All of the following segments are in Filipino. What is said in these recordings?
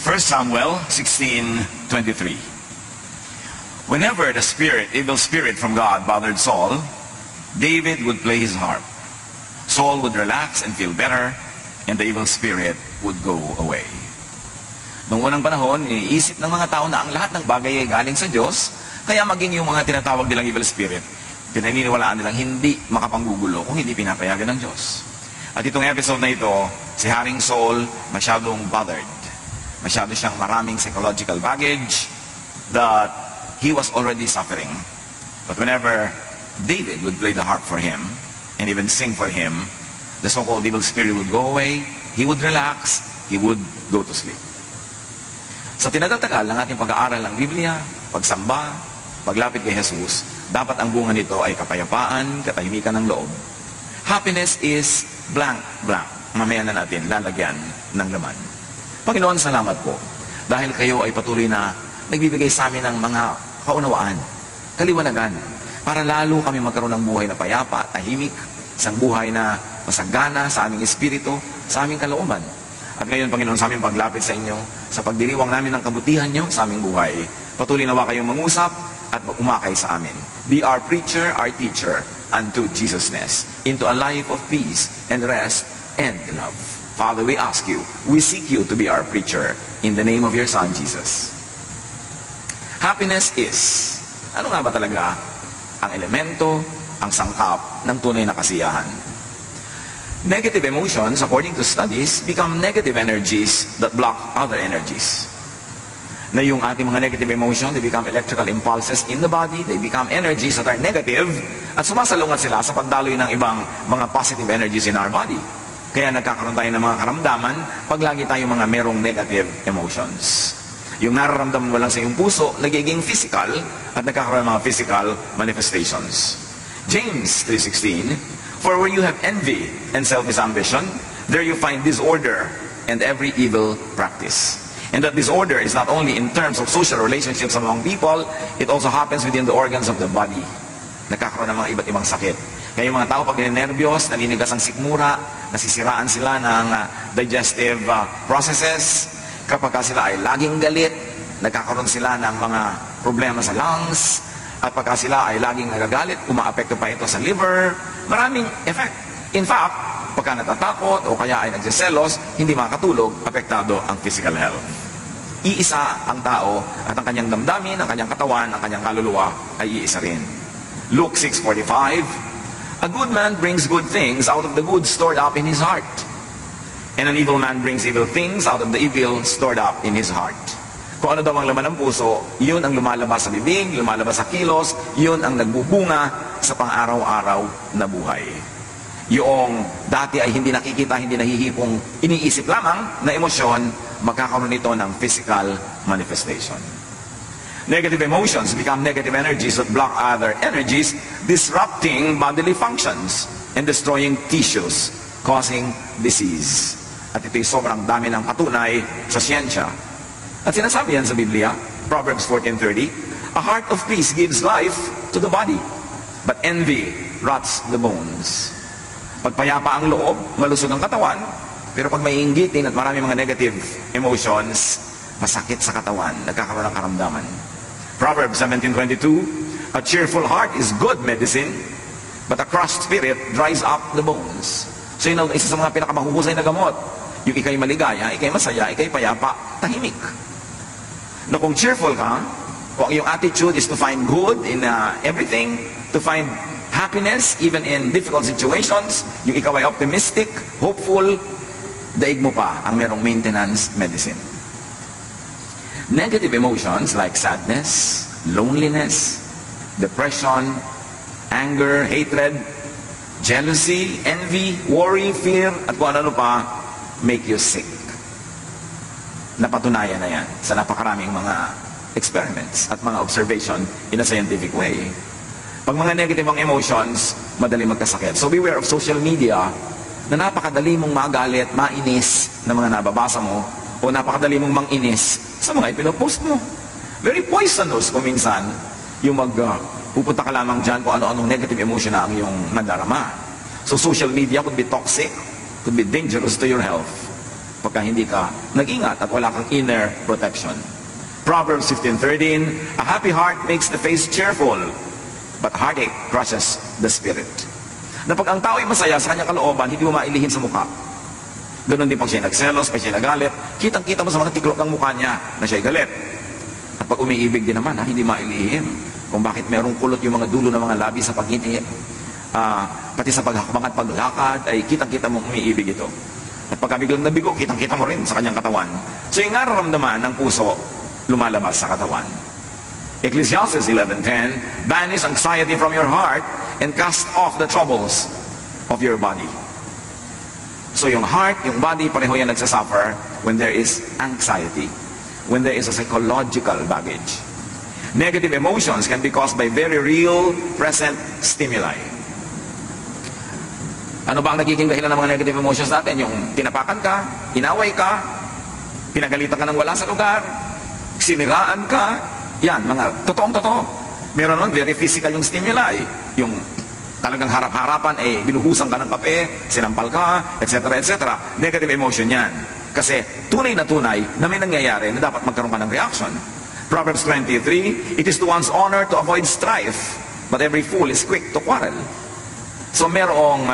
1 Samuel 16:23. Whenever the evil spirit from God bothered Saul, David would play his harp. Saul would relax and feel better, and the evil spirit would go away. Noong unang panahon, iniisip ng mga tao na ang lahat ng bagay ay galing sa Diyos, kaya maging yung mga tinatawag nilang evil spirit, pinaniniwalaan nilang hindi makapanggugulo kung hindi pinapayagan ng Diyos. At itong episode na ito, si Haring Saul masyadong bothered. Masyado siyang maraming psychological baggage that he was already suffering. But whenever David would play the harp for him and even sing for him, the so-called evil spirit would go away, he would relax, he would go to sleep. Sa tinagal-tagal ng ating pag-aaral ng Biblia, pagsamba, paglapit kay Jesus, dapat ang bunga nito ay kapayapaan, katahimikan ng loob. Happiness is blank, blank. Mamaya na natin lalagyan ng laman. Panginoon, salamat po. Dahil kayo ay patuloy na nagbibigay sa amin ng mga kaunawaan, kaliwanagan, para lalo kami magkaroon ng buhay na payapa, tahimik, isang buhay na masagana sa aming espiritu, sa aming kalooban. At ngayon, Panginoon, sa aming paglapit sa inyo, sa pagdiriwang namin ng kabutihan nyo sa aming buhay, patuloy nawa kayong mangusap at umakay sa amin. Be our preacher, our teacher, unto Jesusness, into a life of peace and rest and love. Father, we ask you, we seek you to be our preacher in the name of your Son, Jesus. Happiness is, ano nga ba talaga ang elemento, ang sangkap ng tunay na kasiyahan? Negative emotions, according to studies, become negative energies that block other energies. Na yung ating mga negative emotions, they become electrical impulses in the body, they become energies that are negative, at sumasalungat sila sa pagdaloy ng ibang mga positive energies in our body. Kaya nagkakaroon tayo ng mga karamdaman pag lagi tayo mga merong negative emotions. Yung nararamdaman mo lang sa iyong puso, nagiging physical, at nagkakaroon ng mga physical manifestations. James 3:16, for where you have envy and selfish ambition, there you find disorder and every evil practice. And that disorder is not only in terms of social relationships among people, it also happens within the organs of the body. Nagkakaroon ng mga iba't ibang sakit. Kaya yung mga tao pag ninervyos, naninigas ang sikmura, nasisiraan sila ng digestive processes. Kapag sila ay laging galit, nagkakaroon sila ng mga problema sa lungs. At pagka sila ay laging nagagalit, umaapekto pa ito sa liver. Maraming effect. In fact, pagka natatakot o kaya ay nagsiselos, hindi makatulog, apektado ang physical health. Iisa ang tao at ang kanyang damdamin, ang kanyang katawan, ang kanyang kaluluwa ay iisa rin. Luke 6:45, a good man brings good things out of the good stored up in his heart. And an evil man brings evil things out of the evil stored up in his heart. Kung ano daw ang laman ng puso, yun ang lumalabas sa bibig, lumalabas sa kilos, yun ang nagbubunga sa pang-araw-araw na buhay. Yung dati ay hindi nakikita, hindi nahihipong iniisip lamang na emosyon, magkakaroon nito ng physical manifestation. Negative emotions become negative energies that block other energies, disrupting bodily functions and destroying tissues, causing disease. At ito'y sobrang dami ng patunay sa siyensya. At sinasabi yan sa Biblia, Proverbs 14:30, a heart of peace gives life to the body, but envy rots the bones. Pagpayapa ang loob, malusog ang katawan, pero pag may inggitin at marami mga negative emotions, masakit sa katawan, nagkakaroon ng karamdaman. Proverbs 17:22, a cheerful heart is good medicine, but a crushed spirit dries up the bones. So yun ang isa sa mga pinakamahuhusay na gamot. Yung ikay maligaya, ikay masaya, ikay payapa, tahimik. Na kung cheerful ka, kung yung attitude is to find good in everything, to find happiness even in difficult situations, yung ikaw ay optimistic, hopeful, daig mo pa ang merong maintenance medicine. Negative emotions like sadness, loneliness, depression, anger, hatred, jealousy, envy, worry, fear, at kung ano pa, make you sick. Napatunayan na yan sa napakaraming mga experiments at mga observation in a scientific way. Pag mga negative ang emotions, madali magkasakit. So beware of social media na napakadali mong magalit, mainis na mga nababasa mo, o napakadali mong manginis sa mga ipinopost mo. Very poisonous kung minsan yung pupunta ka lamang dyan kung ano-anong negative emotion na ang iyong nadarama. So social media could be toxic, could be dangerous to your health. pagka hindi ka nag-ingat at wala kang inner protection. Proverbs 15:13, a happy heart makes the face cheerful, but heartache crushes the spirit. Na pag ang tao ay masaya sa kanyang kalooban, hindi mo mailihin sa mukha. Ganon din pag siya nagselos, pag siya nagalit, kitang-kita mo sa mga tiklok ng mukha niya na siya'y galit. At pag umiibig din naman, hindi mailihim kung bakit merong kulot yung mga dulo ng mga labi sa paghingi. Pati sa paghakbang at paglakad, ay kitang-kita mo umiibig ito. At pagka biglang nabigo, kitang-kita mo rin sa kanyang katawan. So yung nararamdaman ng puso, lumalabas sa katawan. Ecclesiastes 11:10, banish anxiety from your heart and cast off the troubles of your body. So yung heart, yung body, pareho yan nagsasuffer when there is anxiety, when there is a psychological baggage. Negative emotions can be caused by very real, present stimuli. Ano ba ang nagiging dahilan ng mga negative emotions natin? Yung tinapakan ka, inaway ka, pinagalitan ka ng wala sa lugar, siniraan ka, yan, mga totoong-totoo. Meron nun, very physical yung stimuli. Yung talagang harap-harapan, binuhusan ka ng kape, sinampal ka, etc., etc. Negative emotion yan. Kasi tunay na may nangyayari na dapat magkaroon ka ng reaction. Proverbs 23, it is to one's honor to avoid strife, but every fool is quick to quarrel. So merong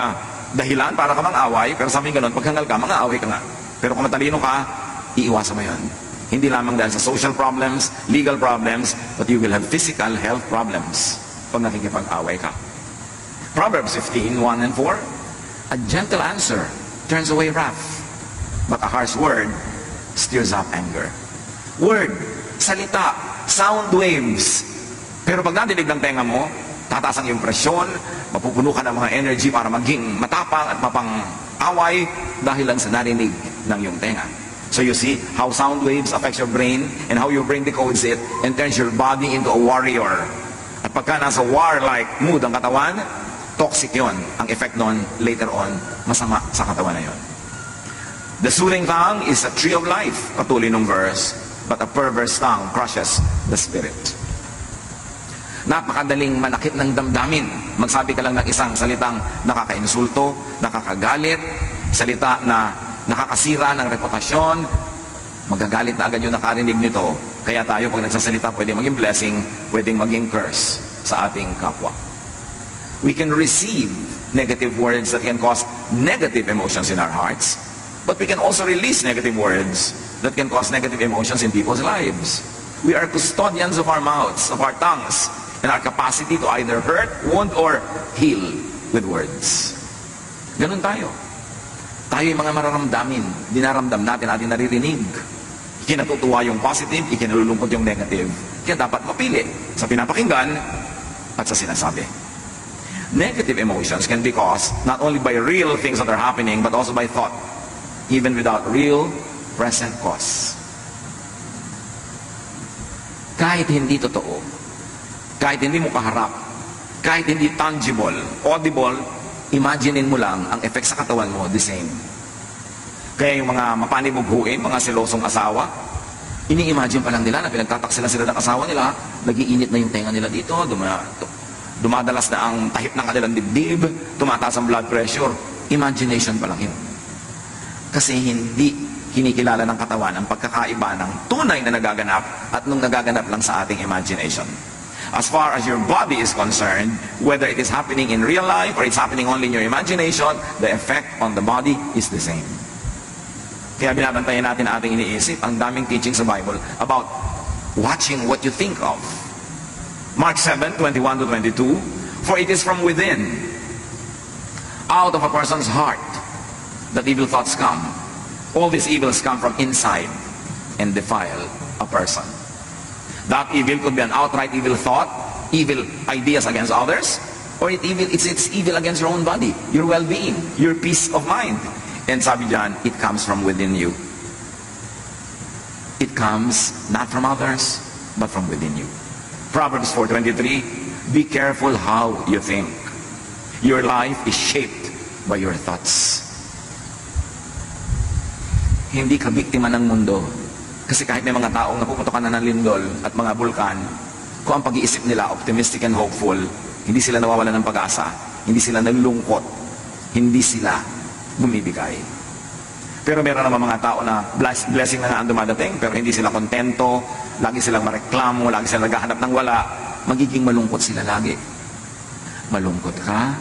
dahilan para ka mang-away, pero sabi ganun, pag hangal ka, mang-away ka nga. Pero kung matalino ka, iiwasan mo yun. Hindi lamang dahil sa social problems, legal problems, but you will have physical health problems pag nakikipag-away ka. Proverbs 15:1 and 4, a gentle answer turns away wrath, but a harsh word stirs up anger. Word, salita, sound waves. Pero pag nadinig ng tenga mo, tataas ang iyong presyon, mapupuno ka ng mga energy para maging matapang at mapang-away dahil lang sa narinig ng iyong tenga. So you see how sound waves affects your brain and how your brain decodes it and turns your body into a warrior. At pagka nasa war-like mood ang katawan, toxic yon. Ang effect nun, later on, masama sa katawan na yon. The soothing tongue is a tree of life, patuloy ng verse, but a perverse tongue crushes the spirit. Napakadaling manakit ng damdamin. Magsabi ka lang ng isang salitang nakaka-insulto, nakakagalit, salita na nakakasira ng reputasyon, magagalit na agad yung nakarinig nito. Kaya tayo pag nagsasalita, pwedeng maging blessing, pwedeng maging curse sa ating kapwa. We can receive negative words that can cause negative emotions in our hearts, but we can also release negative words that can cause negative emotions in people's lives. We are custodians of our mouths, of our tongues, and our capacity to either hurt, wound, or heal with words. Ganun tayo. Tayo yung mga mararamdamin, dinaramdam natin, ating naririnig. Ikinatutuwa yung positive, ikinalulungkot yung negative. Kaya dapat mapili sa pinapakinggan at sa sinasabi. Negative emotions can be caused not only by real things that are happening, but also by thought, even without real, present cause. Kahit hindi totoo, kahit hindi mo kaharap, kahit hindi tangible, audible, imaginein mo lang ang effect sa katawan mo, the same. Kaya yung mga mapanibughuin, mga selosong asawa, ini-imagine pa lang nila na pinagtataksilan sila ng asawa nila, nag-iinit na yung tenga nila dito, dumadalas na ang tahip ng kanilang dibdib, tumataas ang blood pressure. Imagination pa lang yun. Kasi hindi kinikilala ng katawan ang pagkakaiba ng tunay na nagaganap at nung nagaganap lang sa ating imagination. As far as your body is concerned, whether it is happening in real life or it's happening only in your imagination, the effect on the body is the same. Kaya binabantayan natin ating iniisip, ang daming teaching sa Bible about watching what you think of. Mark 7:21-22, for it is from within, out of a person's heart, that evil thoughts come. All these evils come from inside and defile a person. That evil could be an outright evil thought, evil ideas against others, or it's evil against your own body, your well-being, your peace of mind. And sabi diyan, it comes from within you. It comes not from others, but from within you. Proverbs 4:23, be careful how you think. Your life is shaped by your thoughts. Hindi ka biktima ng mundo. Kasi kahit may mga taong napuputokan na ng lindol at mga bulkan, kung ang pag-iisip nila optimistic and hopeful, hindi sila nawawala ng pag-asa, hindi sila nalulungkot, hindi sila bumibigay. Pero meron naman mga tao na blessing na nga ang dumadating, pero hindi sila kontento, lagi silang mareklamo, lagi silang naghahanap ng wala, magiging malungkot sila lagi. Malungkot ka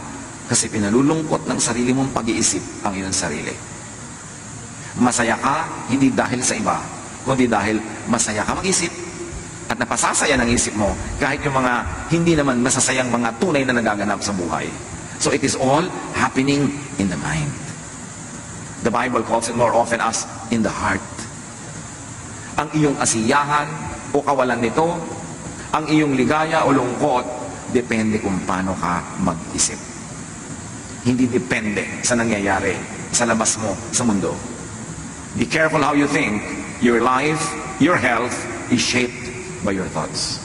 kasi pinalulungkot ng sarili mong pag-iisip ang iyong sarili. Masaya ka, hindi dahil sa iba, kundi dahil masaya ka mag-isip at napasasaya ng isip mo kahit yung mga hindi naman masasayang mga tunay na nagaganap sa buhay. So it is all happening in the mind. The Bible calls it more often as in the heart. Ang iyong asiyahan o kawalan nito, ang iyong ligaya o lungkot, depende kung paano ka mag-isip. Hindi depende sa nangyayari sa labas mo sa mundo. Be careful how you think. Your life, your health is shaped by your thoughts.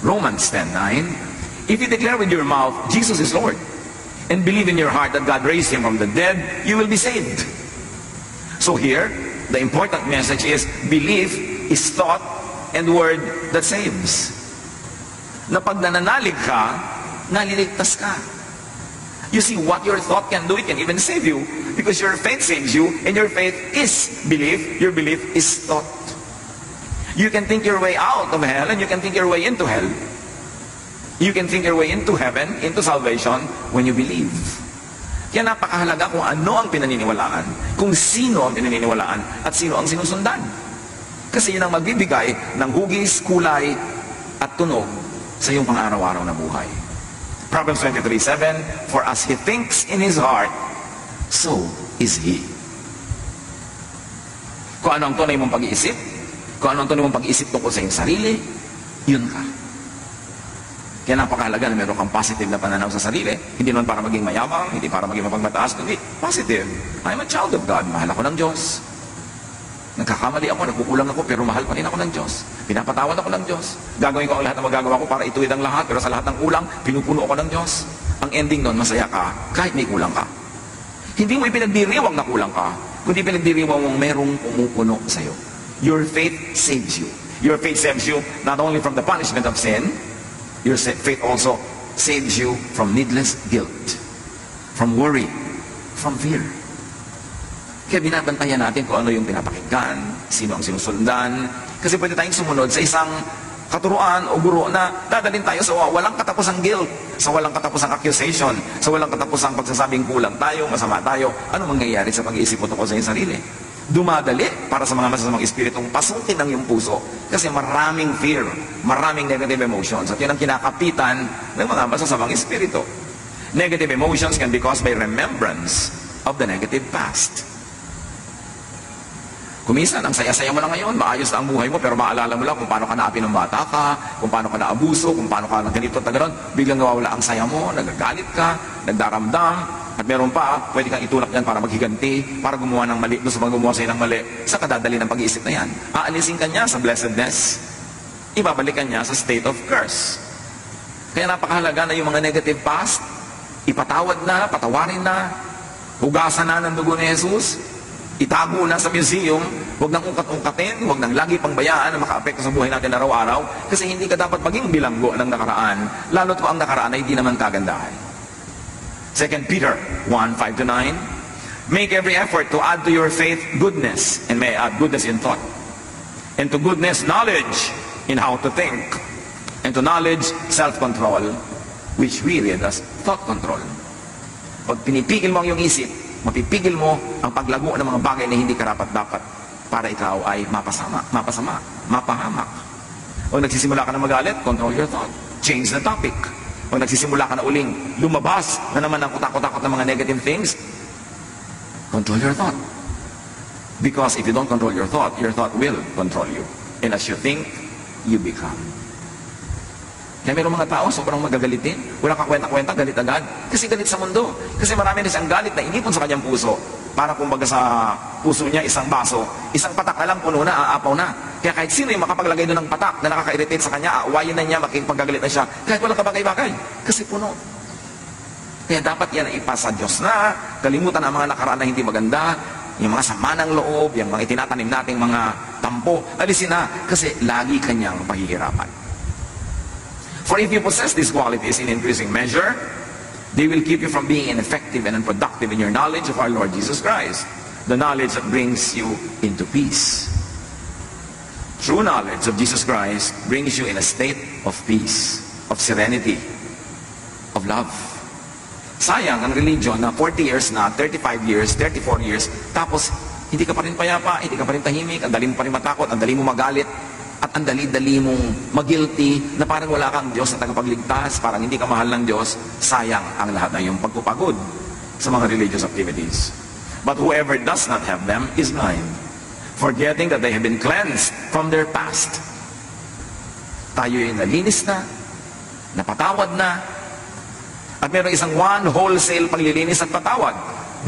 Romans 10:9, if you declare with your mouth, Jesus is Lord, and believe in your heart that God raised Him from the dead, you will be saved. So here, the important message is, belief is thought and word that saves. Na pag nananalig ka, naliligtas ka. You see, what your thought can do, it can even save you, because your faith saves you, and your faith is belief, your belief is thought. You can think your way out of hell, and you can think your way into hell. You can think your way into heaven, into salvation, when you believe. Kaya napakahalaga kung ano ang pinaniniwalaan, kung sino ang pinaniniwalaan, at sino ang sinusundan. Kasi yun ang magbibigay ng hugis, kulay, at tunog sa iyong pang-araw-araw na buhay. Proverbs 23:7, for as he thinks in his heart, so is he. Kung ano ang tunay mong pag-iisip, kung ano ang tunay mong pag-iisip tungkol sa iyong sarili, yun ka. Kaya napakahalaga na meron kang positive na pananaw sa sarili. Hindi naman para maging mayabang, hindi para maging mapagmataas, kundi positive. I'm a child of God, mahal ako ng Diyos. Nagkakamali ako, nagkukulang ako, pero mahal pa rin ako ng Diyos. Pinapatawad ako ng Diyos. Gagawin ko ang lahat na magagawa ko para ituwid ang lahat, pero sa lahat ng kulang, pinupuno ako ng Diyos. Ang ending nun, masaya ka, kahit may kulang ka. Hindi mo ipinagdiriwang na kulang ka, kundi pinagdiriwang mong merong pumupuno sa'yo. Your faith saves you. Your faith saves you not only from the punishment of sin, your faith also saves you from needless guilt, from worry, from fear. Kaya binabantayan natin kung ano yung pinapakinggan, sino ang sinusundan. Kasi pwede tayong sumunod sa isang katuruan o guro na dadalhin tayo sa walang katapusang guilt, sa walang katapusang accusation, sa walang katapusang pagsasabing kulang tayo, masama tayo. Ano mangyayari sa pag-iisip mo tungkol sa iyong sarili? Dumadali para sa mga masasamang espiritong pasukin ng iyong puso. Kasi maraming fear, maraming negative emotions. At yun ang kinakapitan ng mga masasamang espiritu. Negative emotions can be caused by remembrance of the negative past. Kuminsan, ang saya-saya mo na ngayon, maayos na ang buhay mo, pero maalala mo lang kung paano ka naapi ng bata ka, kung paano ka naabuso, kung paano ka ganito at gano'n, biglang nawawala ang saya mo, nagagalit ka, nagdaramdam, at meron pa, pwede kang itulak yan para maghiganti, para gumawa ng mali, doon sa mga gumawa sa'yo ng mali, sa kadadali ng pag-iisip na yan. Aalisin ka niya sa blessedness, ibabalikan niya sa state of curse. Kaya napakahalaga na yung mga negative past, ipatawad na, patawarin na, hugasan na ng dugo ni Jesus, itago na sa museum, huwag nang ungkat-ungkatin, huwag nang lagi pang bayaan na makaapekto sa buhay natin araw-araw, kasi hindi ka dapat maging bilanggo ng nakaraan, lalo't kung ang nakaraan ay hindi naman kagandahan. 2 Peter 1:5-9, make every effort to add to your faith goodness, and may add goodness in thought, and to goodness knowledge in how to think, and to knowledge self-control, which we read as thought control. Pag pinipigil mo ang iyong isip, mapipigil mo ang paglago ng mga bagay na hindi karapat-dapat para ikaw ay mapasama, mapahamak. O nagsisimula ka na magalit, control your thought. Change the topic. O nagsisimula ka na uling lumabas na naman ang kutakot-takot ng mga negative things, control your thought. Because if you don't control your thought will control you. And as you think, you become. Kaya mayroong mga tao, sobrang magagalitin. Wala ka kwenta-kwenta, galit agad. Kasi galit sa mundo. Kasi marami na siyang galit na inipon sa kanyang puso. Para kumbaga sa puso niya, isang baso. Isang patak na lang, puno na, aapaw na. Kaya kahit sino yung makapaglagay doon ng patak na nakaka-irritate sa kanya, aawayin na niya, makikipagagalit na siya. Kahit walang kabagay-bagay. Kasi puno. Kaya dapat yan ay ipasa Diyos na. Kalimutan ang mga nakaraan na hindi maganda. Yung mga sama ng loob, yung mga itinatanim nating mga tampo. Alisin na. Kasi lagi kanyang pahihirapan. For if you possess these qualities in increasing measure, they will keep you from being ineffective and unproductive in your knowledge of our Lord Jesus Christ. the knowledge that brings you into peace. True knowledge of Jesus Christ brings you in a state of peace, of serenity, of love. Sayang ang religion na 40 years na, 35 years, 34 years, tapos hindi ka pa rin payapa, hindi ka pa rin tahimik, ang dali mo pa rin matakot, ang dali mo magalit, at ang dali-dali mong mag-guilty na parang wala kang Diyos na tagapagligtas, parang hindi ka mahal ng Diyos. Sayang ang lahat ng iyong pagpupagod sa mga religious activities. But whoever does not have them is blind, forgetting that they have been cleansed from their past. Tayo ay nalinis na, napatawad na, at mayroong isang one wholesale paglilinis at patawad.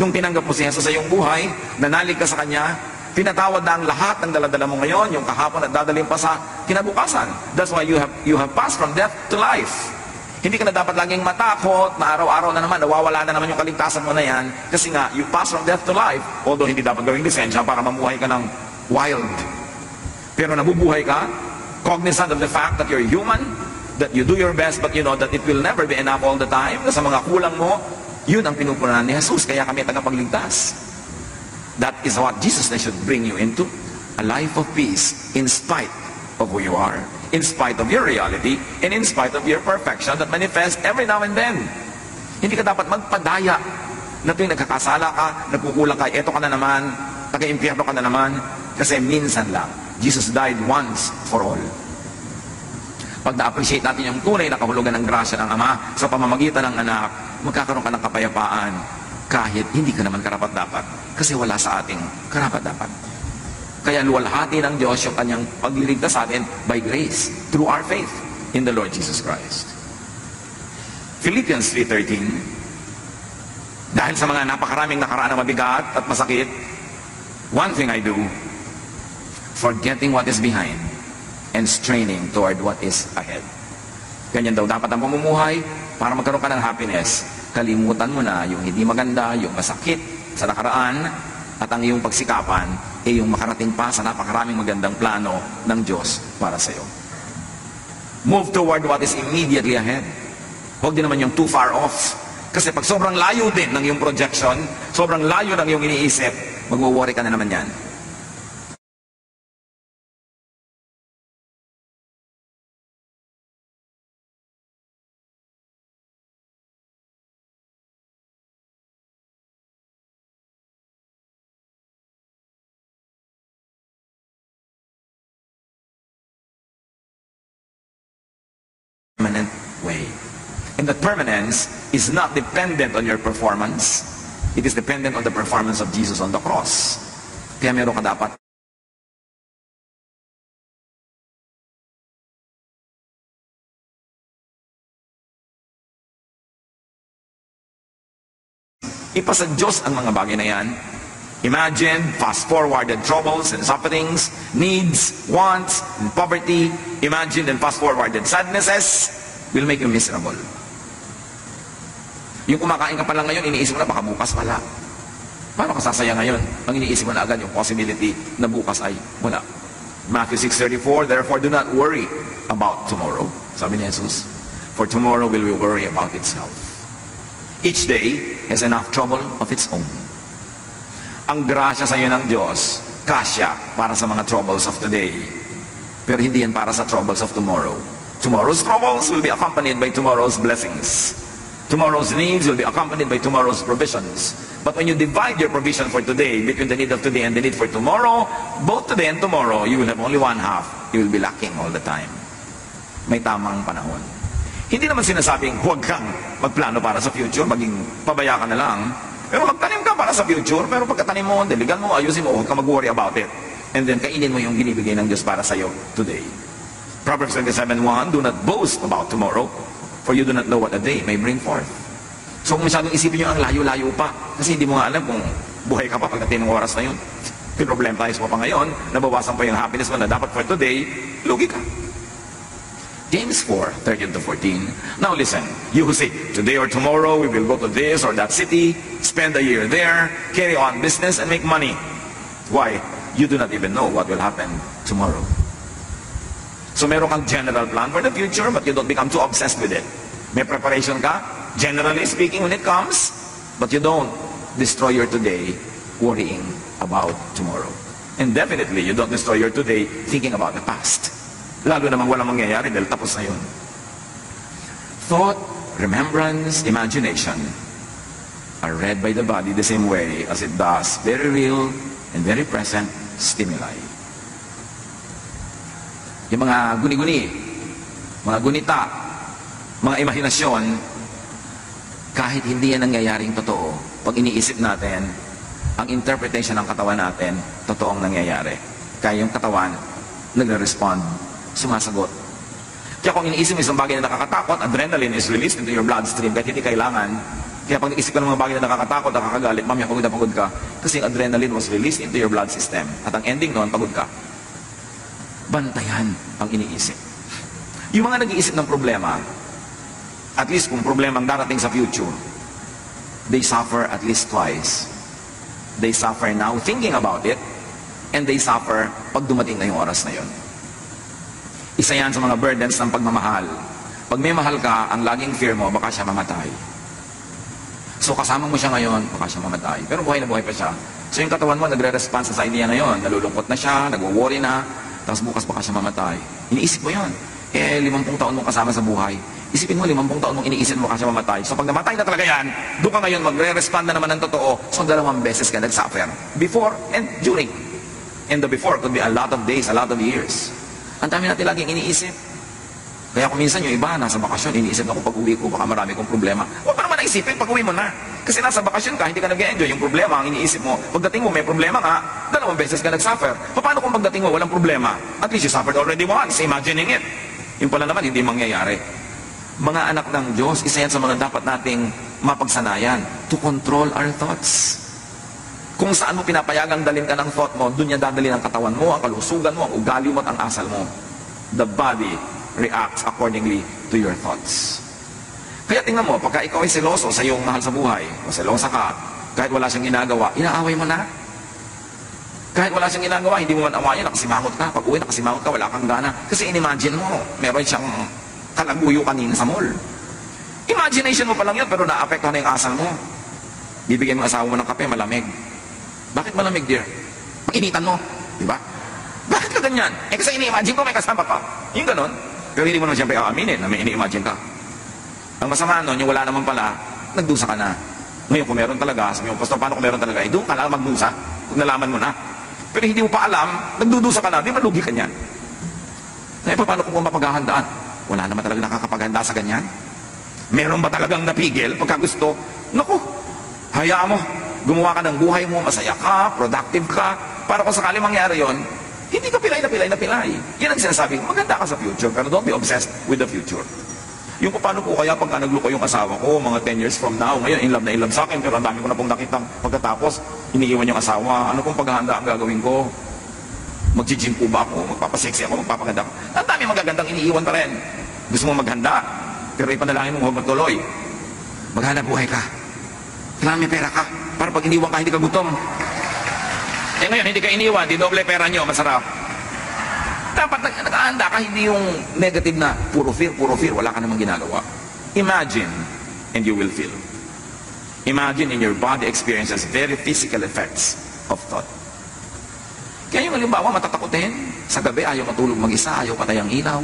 Nung tinanggap mo si Jesus sa iyong buhay, nanalig ka sa Kanya, pinatawad na ang lahat ng daladala mo ngayon, yung kahapon at dadaling pa sa kinabukasan. That's why you have passed from death to life. Hindi ka na dapat laging matakot na araw-araw na naman, nawawala na naman yung kaligtasan mo na yan, kasi nga, you pass from death to life. Although hindi dapat gawing lisensya para mamuhay ka ng wild. Pero nabubuhay ka, cognizant of the fact that you're human, that you do your best, but you know that it will never be enough all the time. Sa mga kulang mo, yun ang pinupunan ni Jesus, kaya kami tagapagligtas. That is what Jesus should bring you into, a life of peace in spite of who you are, in spite of your reality, and in spite of your perfection that manifests every now and then. Hindi ka dapat magpadaya na tuwing nagkakasala ka, nagkukulang ka, eto ka na naman, taga-impyerno ka na naman, kasi minsan lang. Jesus died once for all. Pag na-appreciate natin yung tunay na kahulugan ng grasya ng Ama sa pamamagitan ng anak, magkakaroon ka ng kapayapaan kahit hindi ka naman karapat-dapat, kasi wala sa ating karapat-dapat. Kaya luwalhati ng Diyos yung kanyang pagliligtas sa atin by grace, through our faith in the Lord Jesus Christ. Philippians 3:13, dahil sa mga napakaraming nakaraan na mabigat at masakit, one thing I do, forgetting what is behind and straining toward what is ahead. Ganyan daw dapat ang pamumuhay para magkaroon ka ng happiness. Kalimutan mo na yung hindi maganda, yung masakit sa nakaraan, at ang iyong pagsikapan ay yung makarating pa sa napakaraming magandang plano ng Diyos para sa iyo. Move toward what is immediately ahead. Huwag din naman yung too far off. Kasi pag sobrang layo din ng iyong projection, sobrang layo ng iyong iniisip, magwo-worry ka na naman yan. Permanent way. And that permanence is not dependent on your performance. It is dependent on the performance of Jesus on the cross. Kaya meron ka dapat ipasa Diyos ang mga bagay na yan. Imagine fast-forwarded troubles and sufferings, needs, wants, and poverty. Imagine and fast-forwarded sadnesses will make you miserable. Yung kumakain ka pa lang ngayon, iniisip mo na baka bukas wala. Paano ka sasaya ngayon? Ang iniisip mo na agad yung possibility na bukas ay wala. Matthew 6:34, therefore do not worry about tomorrow. Sabi ni Jesus, for tomorrow will worry about itself. Each day has enough trouble of its own. Ang grasya sa iyo ng Diyos, kasya para sa mga troubles of today. Pero hindi yan para sa troubles of tomorrow. Tomorrow's troubles will be accompanied by tomorrow's blessings. Tomorrow's needs will be accompanied by tomorrow's provisions. But when you divide your provision for today between the need of today and the need for tomorrow, both today and tomorrow, you will have only one half. You will be lacking all the time. May tamang panahon. Hindi naman sinasabing huwag kang magplano para sa future, maging pabaya ka na lang. Pero magtanim ka para sa future, pero pagkatanim mo, diligan mo, ayusin mo, huwag ka mag-worry about it. And then kainin mo yung binibigay ng Diyos para sa iyo today. Proverbs 27:1, do not boast about tomorrow, for you do not know what a day may bring forth. So kung masyadong isipin nyo ang layo-layo pa, kasi hindi mo nga alam kung buhay ka pa pagdating ng oras na yun. Pinroblematize mo pa ngayon, nabawasan pa yung happiness mo na dapat for today, lugi ka. James 4:13-14. Now listen, you who say, today or tomorrow we will go to this or that city, spend a year there, carry on business and make money. Why? You do not even know what will happen tomorrow. So meron kang general plan for the future, but you don't become too obsessed with it. May preparation ka, generally speaking, when it comes, but you don't destroy your today worrying about tomorrow. And definitely, you don't destroy your today thinking about the past. Lalo namang walang mangyayari dahil tapos na yun. Thought, remembrance, imagination are read by the body the same way as it does very real and very present stimuli. Yung mga guni-guni, mga gunita, mga imahinasyon, kahit hindi yan nangyayaring totoo, pag iniisip natin, ang interpretation ng katawan natin, totoong nangyayari. Kaya yung katawan, nagre-respond, sumasagot. Kaya kung iniisip mo isang bagay na nakakatakot, adrenaline is released into your bloodstream kahit hindi kailangan. Kaya pag naisip ka ng mga bagay na nakakatakot, nakakagalit, mamaya pagod na pagod ka. Kasi yung adrenaline was released into your blood system. At ang ending noon, pagod ka. Bantayan ang iniisip. Yung mga nag-iisip ng problema, at least kung problema ang darating sa future, they suffer at least twice. They suffer now thinking about it, and they suffer pag dumating na yung oras na yun. Isa yan sa mga burdens ng pagmamahal. Pag may mahal ka, ang laging fear mo, baka siya mamatay. So kasama mo siya ngayon, baka siya mamatay. Pero buhay na buhay pa siya. So yung katawan mo, nagre-response sa idea na yun. Nalulungkot na siya, nag-worry na, tapos bukas baka siya mamatay. Iniisip mo yun. 50 taon mong kasama sa buhay. Isipin mo, 50 taon mong iniisip mo kasi mamatay. So pag namatay na talaga yan, doon ka ngayon magre-respond na naman ng totoo. So 2 beses ka nag-suffer. Before and during. And the before could be a lot of days, a lot of years. Ang dami natin laging iniisip. Kaya kung minsan yung iba, nasa bakasyon, iniisip na pag uwi ko, baka marami kong problema. Huwag pa naman naisipin pag uwi mo na. Kasi nasa bakasyon ka, hindi ka nag-enjoy. Yung problema, ang iniisip mo. Pagdating mo, may problema nga, 2 beses ka nag-suffer. Paano kung pagdating mo, walang problema? At least you suffered already once, imagining it. Yung pala naman, hindi mangyayari. Mga anak ng Diyos, isa yan sa mga dapat nating mapagsanayan to control our thoughts. Kung saan mo pinapayagang dalhin ka ng thought mo, doon niya dadalhin ang katawan mo, ang kalusugan mo, ang ugali mo at ang asal mo. The body reacts accordingly to your thoughts. Kaya tingnan mo, pagka ikaw ay seloso sa iyong mahal sa buhay, o selosa ka, kahit wala siyang ginagawa, inaaway mo na. Kahit wala siyang ginagawa, hindi mo man awayan, nakasimangot ka. Pag uwi, nakasimangot ka, wala kang gana. Kasi inimagine mo, meron siyang kalaguyo kanina sa mall. Imagination mo pa lang yun, pero naapektuhan na yung asal mo. Bibigyan mo asawa mo ng kape, malamig. Bakit malamig, dear? Pag-initan mo, di ba? Bakit ka ganyan? Kasi ini-imagine ko may kasama ka. Yung ganon. Pero hindi mo naman siyempre aaminin na may ini-imagine ka. Ang masama nun, yung wala naman pala, nagdusa ka na. Ngayon, kung meron talaga, sabi mo, Pastor, paano kung meron talaga? Doon ka lang magdusa. Kung nalaman mo na. Pero hindi mo pa alam, nagdudusa ka na, di malugi ka niyan. Kaya paano kung mapaghahandaan? Wala naman talaga nakakapaghanda sa ganyan. Meron ba talagang napigil pagka gusto? Naku, hayaan mo. Gumawa ka ng buhay mo, masaya ka, productive ka. Para kung sakali mangyari yon, hindi ka pilay na pilay na pilay. Yan ang sinasabi ko, maganda ka sa future, pero don't be obsessed with the future. Yung paano po kaya pagka nagluko yung asawa ko, mga 10 years from now, ngayon in love na in love sa akin, pero ang dami ko na pong nakitang pagkatapos, iniiwan yung asawa, ano pong paghahanda ang gagawin ko? Mag-gym po ba ako? Magpapasexy ako? Magpapaganda ako? Ang dami magagandang iniiwan pa rin. Gusto mo maghanda, pero ipanalangin mo huwag magtuloy. Maghanap buhay ka. Kailangan may pera ka. Para pag iniwan ka, hindi ka gutom. Eh ngayon, hindi ka iniwan, di doble pera nyo, masarap. Dapat nag-aanda ka, hindi yung negative na puro fear, wala ka namang ginagawa. Imagine, and you will feel. Imagine in your body experiences very physical effects of thought. Kaya yung halimbawa, matatakotin. Sa gabi, ayaw matulog mag-isa, ayaw patay ang ilaw.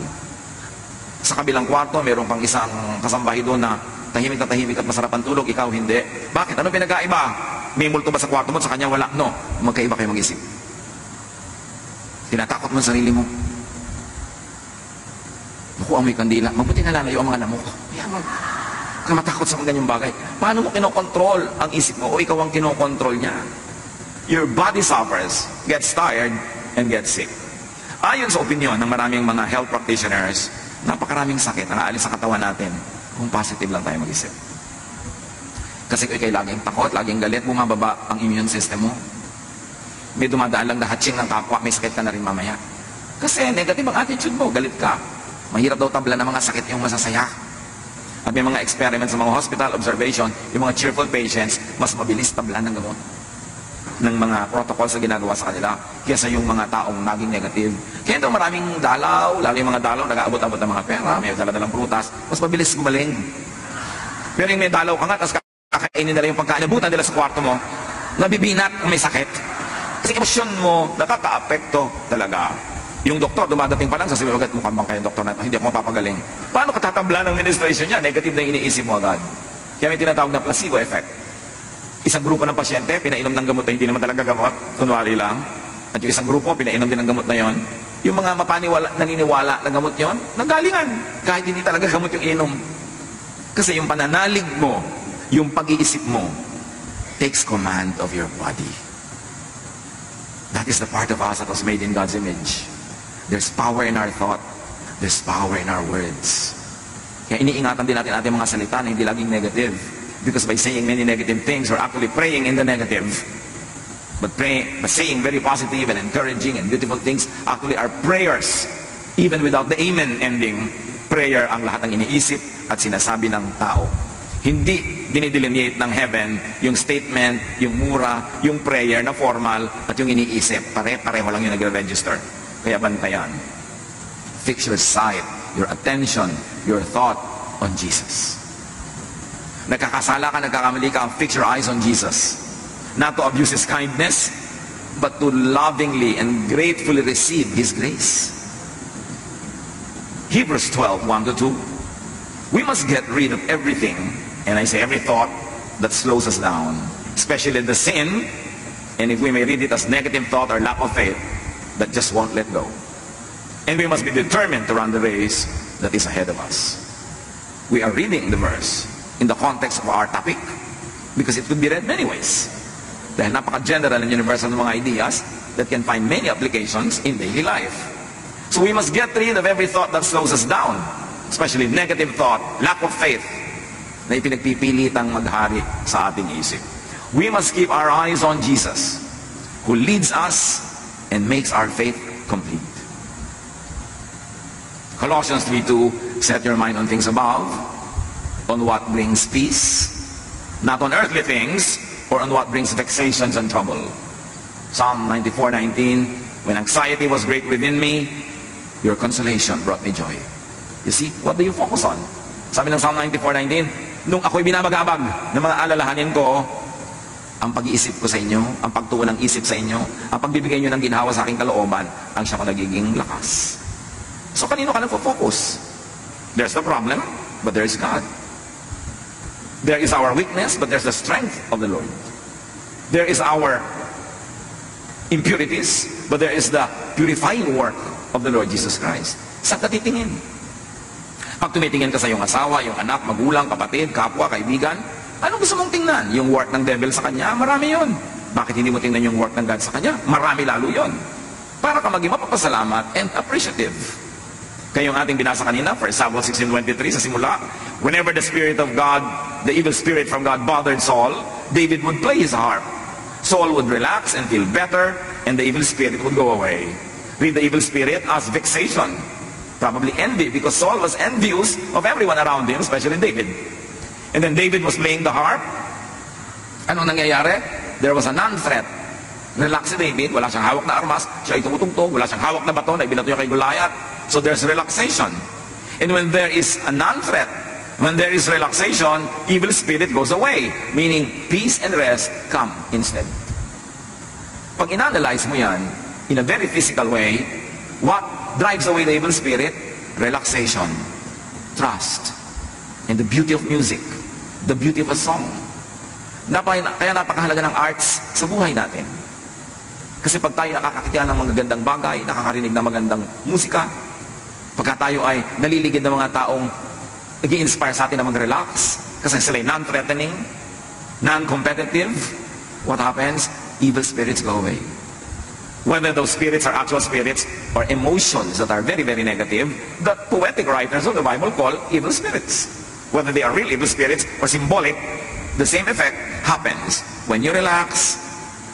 Sa kabilang kwarto, meron pang isang kasambahay doon na tahimik at masarap ang tulog, ikaw hindi. Bakit? Ano pinagkaiba? May multo ba sa kwarto mo? Sa kanya wala? No. Magkaiba kayo mag-isip. Tinatakot mo ang sarili mo. Naku, amoy kandila. Mabuti na lalayo ang mga lamok. Kaya ka matakot sa mga ganyang bagay. Paano mo kinokontrol ang isip mo o ikaw ang kinokontrol niya? Your body suffers, gets tired, and gets sick. Ayon sa opinion ng maraming mga health practitioners, napakaraming sakit ang aalis sa katawan natin kung positive lang tayo mag-isip. Kasi kung ikay laging takot, laging galit, bumababa ang immune system mo. May dumadaan lang na hatching ng kapwa, may sakit ka na rin mamaya. Kasi negative ang attitude mo, galit ka. Mahirap daw tabla ng mga sakit yung masasaya. At may mga experiments sa mga hospital observation, yung mga cheerful patients, mas mabilis tabla ng gamot ng mga protocols na ginagawa sa kanila kaysa yung mga taong naging negative. Kaya ito maraming dalaw, lalo yung mga dalaw, nag-aabot-abot ng mga pera, may dala-dalang prutas, mas mabilis gumaling. Pero yung may dalaw ka nga, tapos kakainin nila yung pagkain, nabutan nila sa kwarto mo, nabibinat kung may sakit. Kasi emosyon mo, nakaka-apekto talaga. Yung doktor, dumadating pa lang, sasabihin agad, mukhang bang kayo doktor na ito, hindi ako mapapagaling. Paano katatabla ng ministration niya? Negative na iniisip mo agad. Kaya may tinatawag na placebo effect. Isang grupo ng pasyente, pinainom ng gamot na hindi naman talaga gamot, kunwari lang. At yung isang grupo, pinainom din ng gamot na yon. Yung mga naniniwala na gamot yon, nanggalingan. Kahit hindi talaga gamot yung inom. Kasi yung pananalig mo, yung pag-iisip mo, takes command of your body. That is the part of us that was made in God's image. There's power in our thought. There's power in our words. Kaya iniingatan din natin ating mga salita na hindi laging negative. Because by saying many negative things, we're actually praying in the negative. But saying very positive and encouraging and beautiful things, actually are prayers. Even without the amen ending, prayer ang lahat ng iniisip at sinasabi ng tao. Hindi dinidelineate ng heaven yung statement, yung mura, yung prayer na formal, at yung iniisip. Pare-pareho lang yung nagre-register. Kaya bantayan. Fix your sight, your attention, your thought on Jesus. Nagkakasala ka, nagkakamali ka, fix your eyes on Jesus. Not to abuse His kindness, but to lovingly and gratefully receive His grace. Hebrews 12, 1-2. We must get rid of everything, and I say every thought that slows us down, especially the sin, and if we may read it as negative thought or lack of faith, that just won't let go. And we must be determined to run the race that is ahead of us. We are reading the verse in the context of our topic, because it could be read many ways. Dahil napaka-general and universal ng mga ideas that can find many applications in daily life. So we must get rid of every thought that slows us down, especially negative thought, lack of faith, na ipinagpipilitang maghari sa ating isip. We must keep our eyes on Jesus, who leads us and makes our faith complete. Colossians 3:2, set your mind on things above, on what brings peace, not on earthly things, or on what brings vexations and trouble. Psalm 94:19, when anxiety was great within me, your consolation brought me joy. You see, what do you focus on? Sabi ng Psalm 94:19, nung ako'y binabagabag ng mga alalahanin ko, ang pag-iisip ko sa inyo, ang pagtuon ng isip sa inyo, ang pagbibigay nyo ng ginhawa sa aking kalooban, ang siya ko nagiging lakas. So kanino ka nagpo-focus? There's the problem, but there is God. There is our weakness, but there's the strength of the Lord. There is our impurities, but there is the purifying work of the Lord Jesus Christ. Saan ka titingin? Pag tumitingin ka sa iyong asawa, iyong anak, magulang, kapatid, kapwa, kaibigan, anong gusto mong tingnan? Yung work ng devil sa kanya? Marami yon. Bakit hindi mo tingnan yung work ng God sa kanya? Marami lalo yon. Para ka maging mapapasalamat and appreciative. Kaya yung ating binasa kanina, 1 Samuel 16:23 sa simula, whenever the Spirit of God, the evil spirit from God bothered Saul, David would play his harp. Saul would relax and feel better, and the evil spirit would go away. Read the evil spirit as vexation. Probably envy, because Saul was envious of everyone around him, especially David. And then David was playing the harp. Anong nangyayari? There was a non-threat. Relax si David, wala siyang hawak na armas, siya ay tumutugtog, wala siyang hawak na bato na ibinato niya kay Goliath. So there's relaxation. And when there is a non-threat, when there is relaxation, evil spirit goes away. Meaning, peace and rest come instead. Pag in-analyze mo yan, in a very physical way, what drives away the evil spirit? Relaxation, trust, and the beauty of music, the beauty of a song. Kaya napakahalaga ng arts sa buhay natin. Kasi pag tayo nakakakita ng magagandang bagay, nakakarinig ng magandang musika, pagka tayo ay naliligid ng mga taong nag-i-inspire sa atin na mag-relax, kasi sila ay non-threatening, non-competitive, what happens? Evil spirits go away. Whether those spirits are actual spirits or emotions that are very, very negative, that poetic writers of the Bible call evil spirits. Whether they are real evil spirits or symbolic, the same effect happens. When you relax,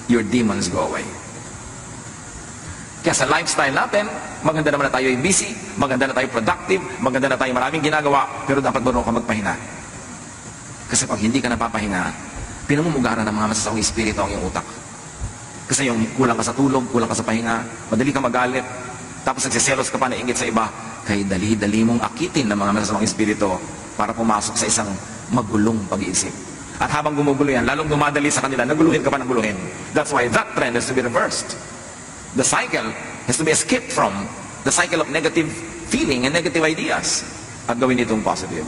your demons go away. Kaya sa lifestyle natin, maganda naman na tayo ay busy, maganda na tayo productive, maganda na tayo maraming ginagawa, pero dapat marunong ka magpahinga. Kasi pag hindi ka napapahinga, pinamumugaran ng mga masasawang espiritu ang iyong utak. Kasi yung kulang ka sa tulog, kulang ka sa pahinga, madali ka magalit, tapos nagsiselos ka pa na ingit sa iba, kaya dali-dali mong akitin ng mga masasawang espiritu para pumasok sa isang magulong pag-iisip. At habang gumugulo yan, lalong dumadali sa kanila, naguluhin ka pa ng guluhin. That's why that trend has to be reversed. The cycle has to be escaped from, the cycle of negative feeling and negative ideas. At gawin itong positive.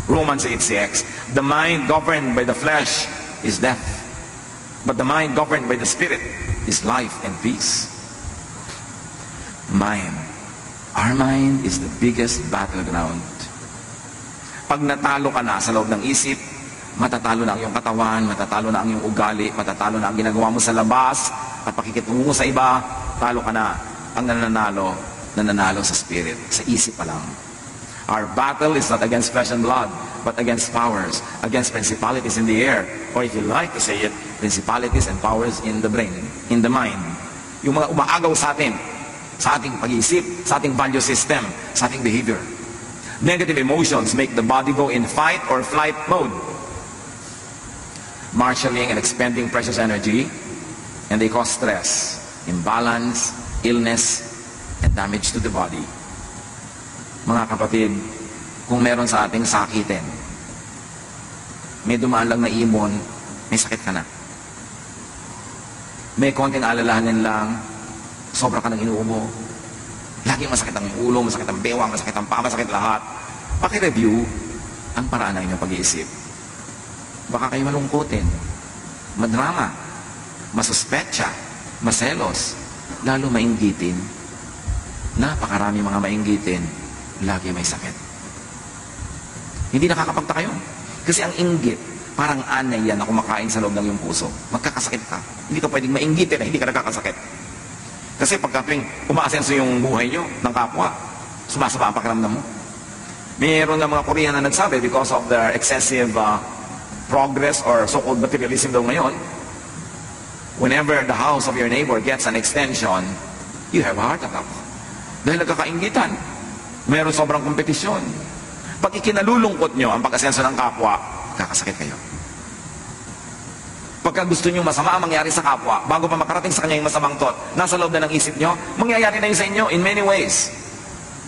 Romans 8:6, the mind governed by the flesh is death, but the mind governed by the Spirit is life and peace. Mind. Our mind is the biggest battleground. Pag natalo ka na sa loob ng isip, matatalo na ang iyong katawan, matatalo na ang iyong ugali, matatalo na ang ginagawa mo sa labas, at pakikitungo mo sa iba, talo ka na. Ang nananalo sa spirit, sa isip pa lang. Our battle is not against flesh and blood, but against powers, against principalities in the air, or if you like to say it, principalities and powers in the brain, in the mind. Yung mga umaagaw sa atin, sa ating pag-iisip, sa ating value system, sa ating behavior. Negative emotions make the body go in fight or flight mode, marshalling and expending precious energy, and they cause stress, imbalance, illness, and damage to the body. Mga kapatid, kung meron sa ating sakitin, may dumaan lang na imon, may sakit ka na. May konting alalahanin lang, sobra ka ng inuubo. Laging masakit ang ulo, masakit ang bewang, masakit ang paa, masakit lahat. Paki-review ang paraan ng inyong pag-iisip. Baka kayo malungkutin, madrama, masuspetsa, maselos, lalo mainggitin. Napakarami mga mainggitin, lagi may sakit. Hindi nakakapagtaka yun. Kasi ang inggit, parang anay yan na kumakain sa loob ng iyong puso. Magkakasakit ka. Hindi ka pwedeng mainggitin na hindi ka nagkakasakit. Kasi pagka tuwing umaasenso yung buhay nyo ng kapwa, sumasaba ang pakiramdam mo. Mayroon na mga Korean na nagsabi because of their excessive progress or so-called materialism daw ngayon, whenever the house of your neighbor gets an extension, you have a heart attack. Dahil nagkakainggitan. Mayroon sobrang kompetisyon. Pag ikinalulungkot nyo ang pag-asenso ng kapwa, kakasakit kayo. Pagka gusto nyo masama ang mangyari sa kapwa, bago pa makarating sa kanya yung masamang thought, nasa loob na ng isip nyo, mangyayari na yun sa inyo in many ways.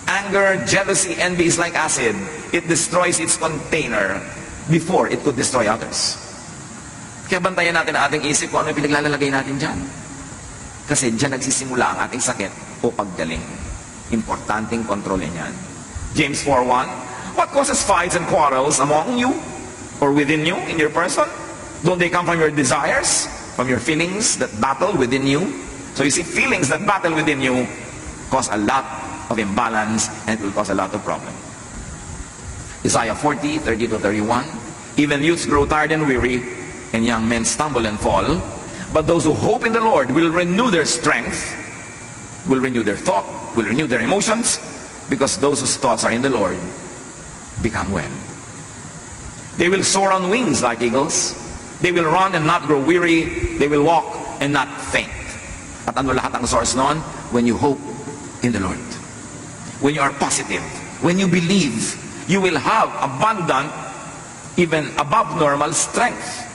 Anger, jealousy, envy is like acid. It destroys its container before it could destroy others. Kaya bantayan natin ang ating isip kung ano yung pinaglalagay natin dyan. Kasi dyan nagsisimula ang ating sakit o paggaling. Importanteng kontrolin yan. James 4:1, what causes fights and quarrels among you or within you in your person? Don't they come from your desires, from your feelings that battle within you? So you see, feelings that battle within you cause a lot of imbalance and it will cause a lot of problem. Isaiah 40:30-31, even youths grow tired and weary, and young men stumble and fall, but those who hope in the Lord will renew their strength, will renew their thought, will renew their emotions, because those whose thoughts are in the Lord become well. They will soar on wings like eagles. They will run and not grow weary. They will walk and not faint. At ano lahat ang source noon? When you hope in the Lord. When you are positive. When you believe, you will have abundant, even above normal strength.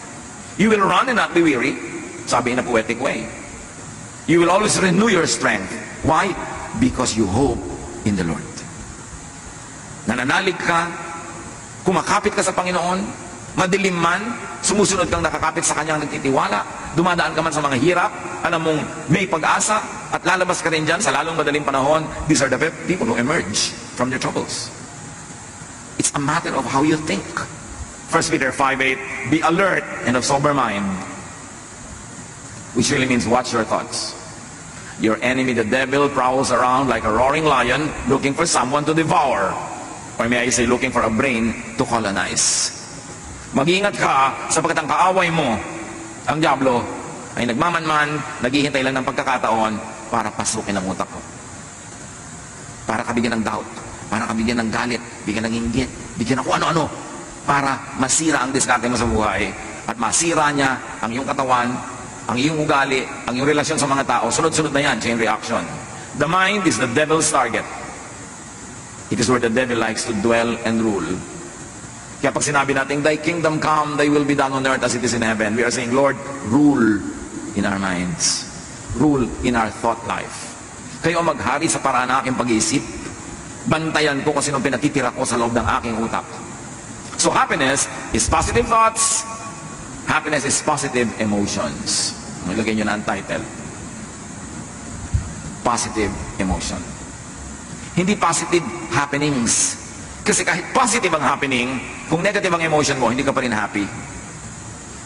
You will run and not be weary. Sabi in a poetic way. You will always renew your strength. Why? Because you hope in the Lord. Nananalig ka, kumakapit ka sa Panginoon, madilim man, sumusunod kang nakakapit sa Kanyang nagtitiwala, dumadaan ka man sa mga hirap, alam mong may pag-asa, at lalabas ka rin dyan sa lalong madaling panahon. These are the people who emerge from their troubles. It's a matter of how you think. 1 Peter 5:8, be alert and of sober mind, which really means watch your thoughts. Your enemy, the devil, prowls around like a roaring lion looking for someone to devour. Or may I say, looking for a brain to colonize. Mag-iingat ka sapagkat ang kaaway mo, ang diablo, ay nagmamanman, naghihintay lang ng pagkakataon para pasukin ang utak mo. Para kabigyan ng doubt, para kabigyan ng galit, bigyan ng inggit, bigyan ng kung ano-ano, para masira ang diskarte mo sa buhay at masira niya ang iyong katawan, ang iyong ugali, ang iyong relasyon sa mga tao. Sunod-sunod na yan, chain reaction. The mind is the devil's target. It is where the devil likes to dwell and rule. Kaya pag sinabi natin, thy kingdom come, thy will be done on earth as it is in heaven, we are saying, Lord, rule in our minds. Rule in our thought life. Kayo maghari sa paraan ng aking pag-iisip. Bantayan ko kung sinong pinatitira ko sa loob ng aking utak. So happiness is positive thoughts, Happiness is positive emotions. Nilagay nyo na ang title. Positive emotion. Hindi positive happenings. Kasi kahit positive ang happening, kung negative ang emotion mo, hindi ka pa rin happy.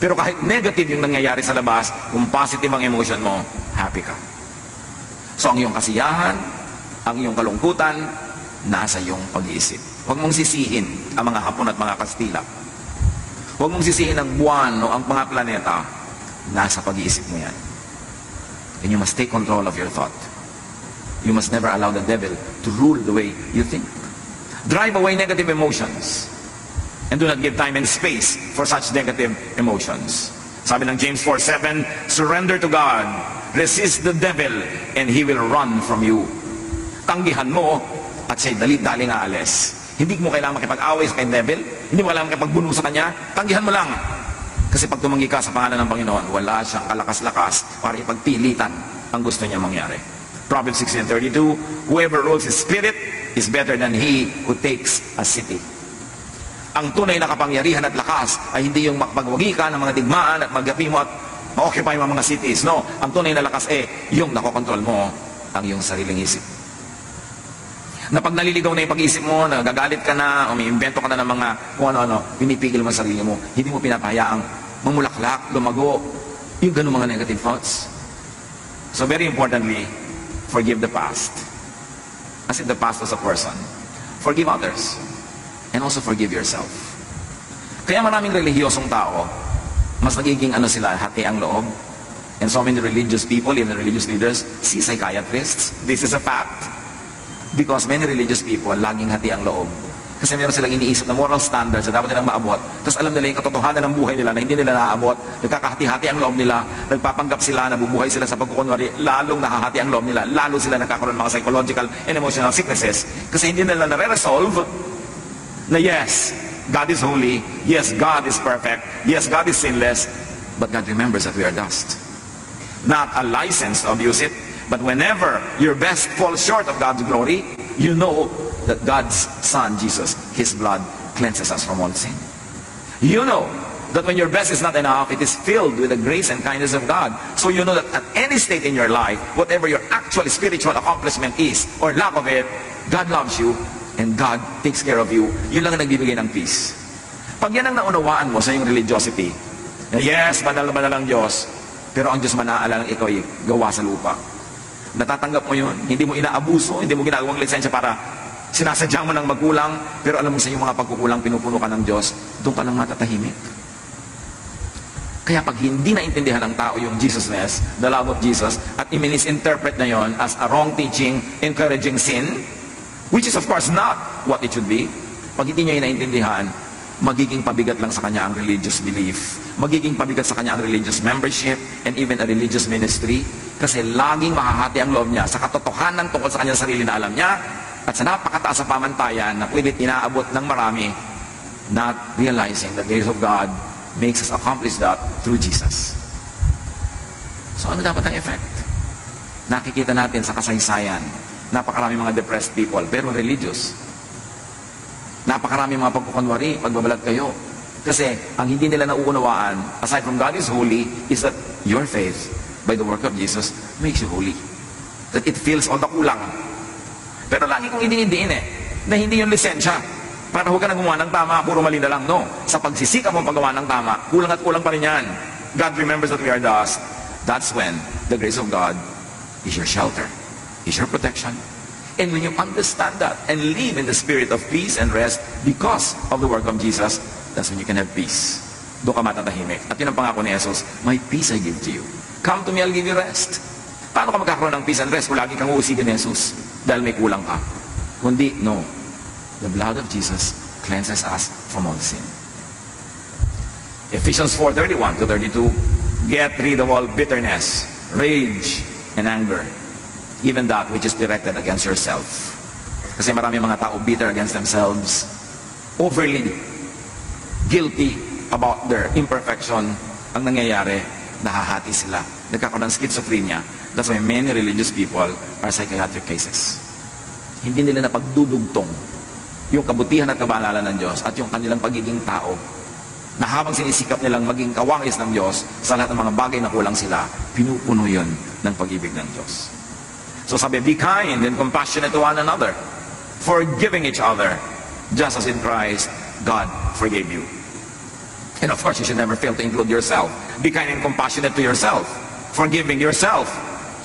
Pero kahit negative yung nangyayari sa labas, kung positive ang emotion mo, happy ka. So ang iyong kasiyahan, ang iyong kalungkutan, nasa iyong pag-iisip. Huwag mong sisihin ang mga Hapon at mga Kastila. Huwag mong sisihin ang buwan o ang mga planeta. Nasa pag-iisip mo yan. And you must take control of your thought. You must never allow the devil to rule the way you think. Drive away negative emotions. And do not give time and space for such negative emotions. Sabi ng James 4:7, surrender to God, resist the devil, and he will run from you. Tanggihan mo, at siya'y dali-daling aalis. Hindi mo kailangan makipag-away sa kay devil, hindi mo kailangan makipagbuno sa kanya, tanggihan mo lang. Kasi pag tumanggi ka sa pangalan ng Panginoon, wala siyang kalakas-lakas para ipagpilitan ang gusto niya mangyari. Proverbs 16:32, whoever rules his spirit is better than he who takes a city. Ang tunay na kapangyarihan at lakas ay hindi yung makapagwagi ka ng mga digmaan at magapi mo at ma-occupy mo mga cities. No, ang tunay na lakas yung nakokontrol mo ang iyong sariling isip. Na pag naliligaw na yung pag-isip mo, nagagalit ka na, o may invento ka na ng mga kung ano-ano, pinipigil mo ang sarili mo. Hindi mo pinapahayaang mamulaklak, lumago, yung ganun mga negative thoughts. So very importantly, forgive the past. As if the past was a person. Forgive others. And also forgive yourself. Kaya maraming relihiyosong tao, mas nagiging sila, hati ang loob. And so many religious people, even religious leaders, see psychiatrists. This is a fact. Because many religious people, laging hati ang loob. Kasi meron silang iniisip na moral standards na dapat nilang maabot. Tapos alam nila yung katotohanan ng buhay nila na hindi nila naaabot. Nagkakahati-hati ang loob nila. Nagpapanggap sila, nabubuhay sila sa pagkukunwari. Lalong nakahati ang loob nila. Lalo sila nagkakaroon ng mga psychological and emotional sicknesses. Kasi hindi nila nare-resolve na yes, God is holy. Yes, God is perfect. Yes, God is sinless. But God remembers that we are dust. Not a license to abuse it. But whenever your best falls short of God's glory, you know that God's Son, Jesus, His blood cleanses us from all sin. You know that when your best is not enough, it is filled with the grace and kindness of God. So you know that at any state in your life, whatever your actual spiritual accomplishment is, or lack of it, God loves you, and God takes care of you. Yun lang ang nagbibigay ng peace. Pag yan ang naunawaan mo sa iyong religiosity, yes, banal-banal ang Diyos, pero ang Diyos manaalala ng ikaw ay gawa sa lupa. Natatanggap mo yun, hindi mo inaabuso, hindi mo ginagawang lisensya para sinasadya mo ng magkulang, pero alam mo sa iyong mga pagkukulang, pinupuno ka ng Diyos, doon ka lang matatahimik. Kaya pag hindi naintindihan ng tao yung Jesusness, the love of Jesus, at i-misinterpret na yon as a wrong teaching, encouraging sin, which is of course not what it should be, pag hindi niya naintindihan, magiging pabigat lang sa kanya ang religious belief. Magiging pabigat sa kanya ang religious membership and even a religious ministry kasi laging mahahati ang loob niya sa katotohanan tungkol sa kanyang sarili na alam niya at sa napakataas sa pamantayan na pilit inaabot ng marami, not realizing the grace of God makes us accomplish that through Jesus. So ano dapat ang effect? Nakikita natin sa kasaysayan, napakarami mga depressed people pero religious. Napakarami mga pagkukunwari, pagbabalat kayo. Kasi ang hindi nila nauunawaan, aside from God is holy, is that your faith by the work of Jesus makes you holy. That it fills all the kulang. Pero lagi kong idinidiin na hindi yung lisensya. Para huwag ka na gumawa ng tama, puro mali na lang. No. Sa pagsisika mo paggawa ng tama, kulang at kulang pa rin yan. God remembers that we are dust. That's when the grace of God is your shelter, is your protection. And when you understand that and live in the spirit of peace and rest because of the work of Jesus, that's when you can have peace. Doon ka matatahimik. At yun ang pangako ni Jesus, my peace I give to you. Come to me, I'll give you rest. Paano ka magkakaroon ng peace and rest kung lagi kang uusigin ni Jesus dahil may kulang ka? Kundi, no. The blood of Jesus cleanses us from all sin. Ephesians 4:31-32, get rid of all bitterness, rage, and anger. Even that which is directed against yourself. Kasi marami mga tao bitter against themselves, overly guilty about their imperfection. Ang nangyayari, nahahati sila. Nagkakaroon ng schizophrenia. That's why many religious people are psychiatric cases. Hindi nila napagdudugtong yung kabutihan at kabanalan ng Diyos at yung kanilang pagiging tao na habang sinisikap nilang maging kawangis ng Diyos sa lahat ng mga bagay na kulang sila, pinupuno yun ng pag-ibig ng Diyos. So sabi, be kind and compassionate to one another, forgiving each other, just as in Christ, God forgave you. And of course, you should never fail to include yourself. Be kind and compassionate to yourself, forgiving yourself,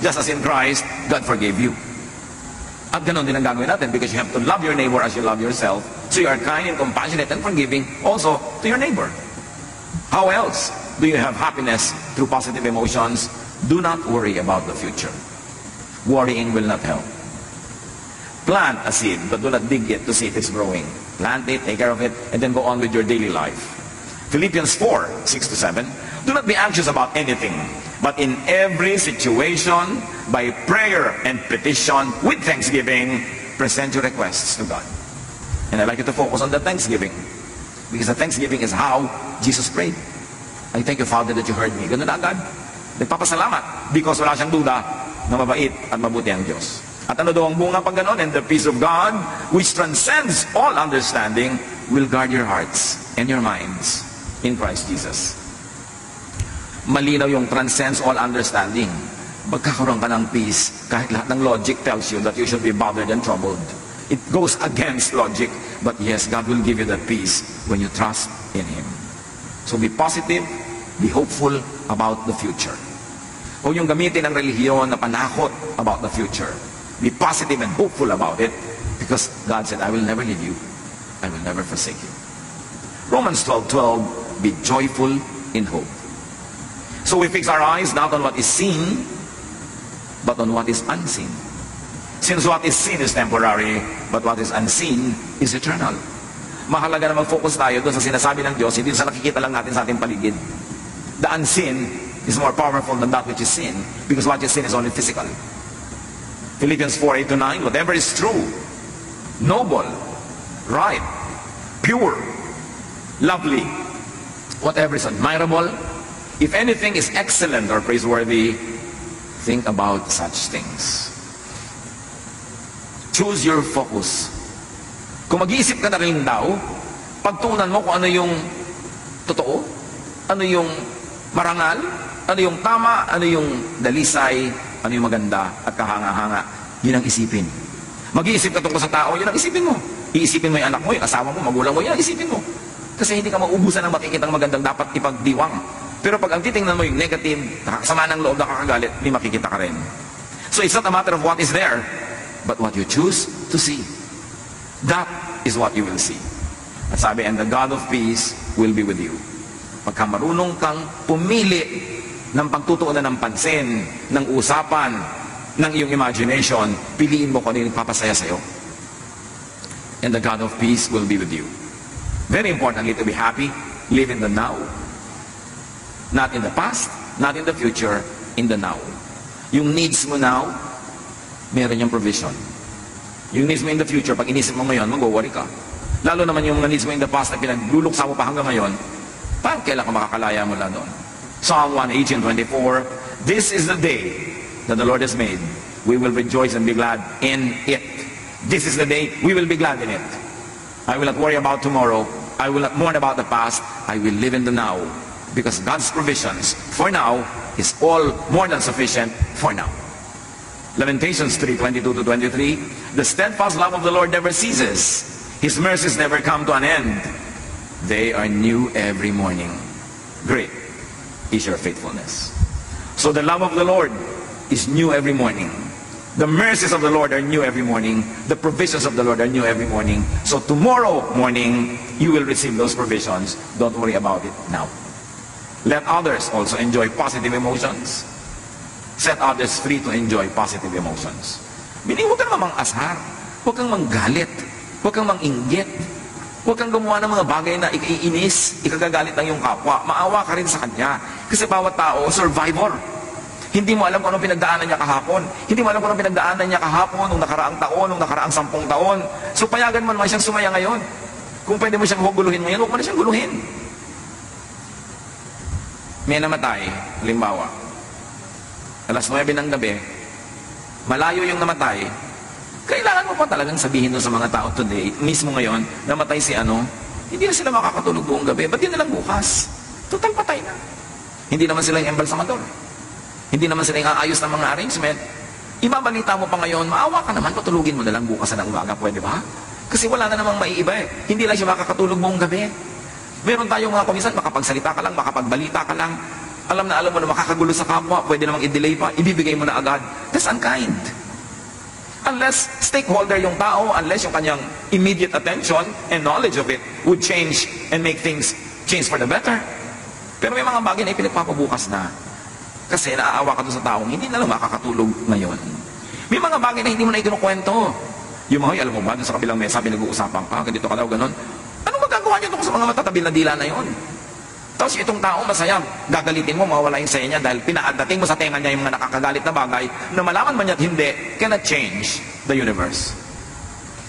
just as in Christ, God forgave you. At ganun din ang gagawin natin, because you have to love your neighbor as you love yourself. So you are kind and compassionate and forgiving also to your neighbor. How else do you have happiness through positive emotions? Do not worry about the future. Worrying will not help. Plant a seed, but do not dig it to see if it's growing. Plant it, take care of it, and then go on with your daily life. Philippians 4:6-7. Do not be anxious about anything, but in every situation, by prayer and petition, with thanksgiving, present your requests to God. And I'd like you to focus on the thanksgiving, because the thanksgiving is how Jesus prayed. I thank you, Father, that you heard me. Ganun agad. Nagpapasalamat, because wala siyang duda na mabait at mabuti ang Diyos. At ano daw ang bunga pag ganon? And the peace of God, which transcends all understanding, will guard your hearts and your minds in Christ Jesus. Malinaw yung transcends all understanding. Magkakaroon ka ng peace kahit lahat ng logic tells you that you should be bothered and troubled. It goes against logic, but yes, God will give you that peace when you trust in Him. So be positive, be hopeful about the future. Huwag yung gamitin ang relihiyon na panakot about the future. Be positive and hopeful about it, because God said, I will never leave you, I will never forsake you. Romans 12:12, be joyful in hope. So we fix our eyes not on what is seen, but on what is unseen. Since what is seen is temporary, but what is unseen is eternal. Mahalaga na mag-focus tayo doon sa sinasabi ng Diyos, hindi sa nakikita lang natin sa ating paligid. The unseen is more powerful than that which is seen, because what is seen is only physical. Philippians 4:8-9, whatever is true, noble, right, pure, lovely, whatever is admirable, if anything is excellent or praiseworthy, think about such things. Choose your focus. Kung mag-iisip ka na rin daw, pagtuunan mo kung ano yung totoo, ano yung marangal, ano yung tama, ano yung dalisay, ano yung maganda at kahanga-hanga, yun ang isipin. Mag-iisip ka tungkol sa tao, yun ang isipin mo. Iisipin mo yung anak mo, yung asawa mo, magulang mo, yun ang isipin mo. Kasi hindi ka maubusan ng makikitang magandang dapat ipagdiwang. Pero pag ang titingnan mo yung negative, sama ng loob, nakakagalit, hindi makikita ka rin. So it's not a matter of what is there, but what you choose to see. That is what you will see. At sabi, and the God of peace will be with you. Pagka marunong kang pumili ng pagtutuunan ng pansin, ng usapan, ng iyong imagination, piliin mo kung ano yung papasaya sa'yo. And the God of peace will be with you. Very importantly, to be happy, live in the now. Not in the past, not in the future, in the now. Yung needs mo now, meron yung provision. Yung needs mo in the future, pag inisip mo ngayon, mag-worry ka. Lalo naman yung mga needs mo in the past na pinagluluksa mo pa hanggang ngayon, parang kailan ka makakalaya mula doon? Psalm 118:24, this is the day that the Lord has made. We will rejoice and be glad in it. This is the day we will be glad in it. I will not worry about tomorrow. I will not mourn about the past. I will live in the now. Because God's provisions for now is all more than sufficient for now. Lamentations 3:22-23, the steadfast love of the Lord never ceases. His mercies never come to an end. They are new every morning. Great is your faithfulness. So the love of the Lord is new every morning. The mercies of the Lord are new every morning. The provisions of the Lord are new every morning. So tomorrow morning, you will receive those provisions. Don't worry about it now. Let others also enjoy positive emotions. Set others free to enjoy positive emotions. Meaning, huwag kang mang-ashar. Huwag kang manggalit. Huwag kang manginggit. Huwag kang gumawa ng mga bagay na iinis, ikagagalit ng iyong kapwa. Maawa ka rin sa kanya. Kasi bawat tao, survivor. Hindi mo alam kung anong pinagdaanan niya kahapon. Hindi mo alam kung anong pinagdaanan niya kahapon, nung nakaraang taon, nung nakaraang 10 taon. So payagan mo naman siyang sumaya ngayon. Kung pwede mo siyang guluhin ngayon, huwag mo na siyang guluhin. May namatay, halimbawa, alas 9 ng gabi, malayo yung namatay, kailangan mo pa talagang sabihin doon sa mga tao today, mismo ngayon, namatay si Hindi na sila makakatulog buong gabi. Ba't yun na lang bukas? Total patay na. Hindi naman sila yung embalsamador. Hindi naman sila yung aayos ng mga arrangement. Ibabalita mo pa ngayon, maawa ka naman, patulugin mo na lang bukas na ng umaga. Pwede ba? Kasi wala na namang maiiba eh. Hindi lang siya makakatulog buong gabi. Meron tayong mga kumisan, makapagsalita ka lang, makapagbalita ka lang. Alam na alam mo na makakagulo sa kapwa, pwede namang i-delay pa, ibibigay mo na agad. That's unkind. Unless stakeholder yung tao, unless yung kanyang immediate attention and knowledge of it would change and make things change for the better. Pero may mga bagay na ipinagpapabukas na. Kasi naaawa ka doon sa taong hindi na lang makakatulog ngayon. May mga bagay na hindi mo na ikinukwento. Yung mga, alam mo ba, doon sa kabilang mesa, pinag-uusapan ka, ganito ka daw, ganon. Ano magagawa niyo doon sa mga matatabil na dila na yon? Tapos itong tao masaya, gagalitin mo, mawawala yung saya niya dahil pinaadating mo sa tenga niya yung mga nakakagalit na bagay na malaman man niya at hindi, cannot change the universe.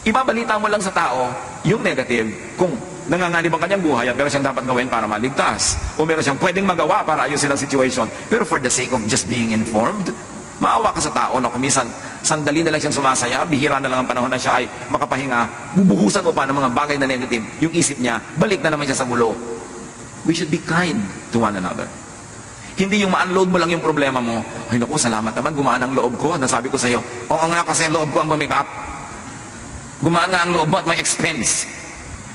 Ibabalita mo lang sa tao yung negative kung nanganganib ang kanyang buhay at meron siyang dapat gawin para maligtas o meron siyang pwedeng magawa para ayusin ang situation. Pero for the sake of just being informed, maawa ka sa tao na kumisan sandali na lang siyang sumasaya, bihira na lang ang panahon na siya ay makapahinga, bubuhusan mo pa ng mga bagay na negative, yung isip niya, balik na naman siya sa gulo. We should be kind to one another. Hindi yung ma-unload mo lang yung problema mo, ay naku, salamat naman, gumaan ang loob ko. Nasabi ko sa iyo, oo nga kasi loob ko ang bumikap. Gumaan nga ang loob mo at may expense.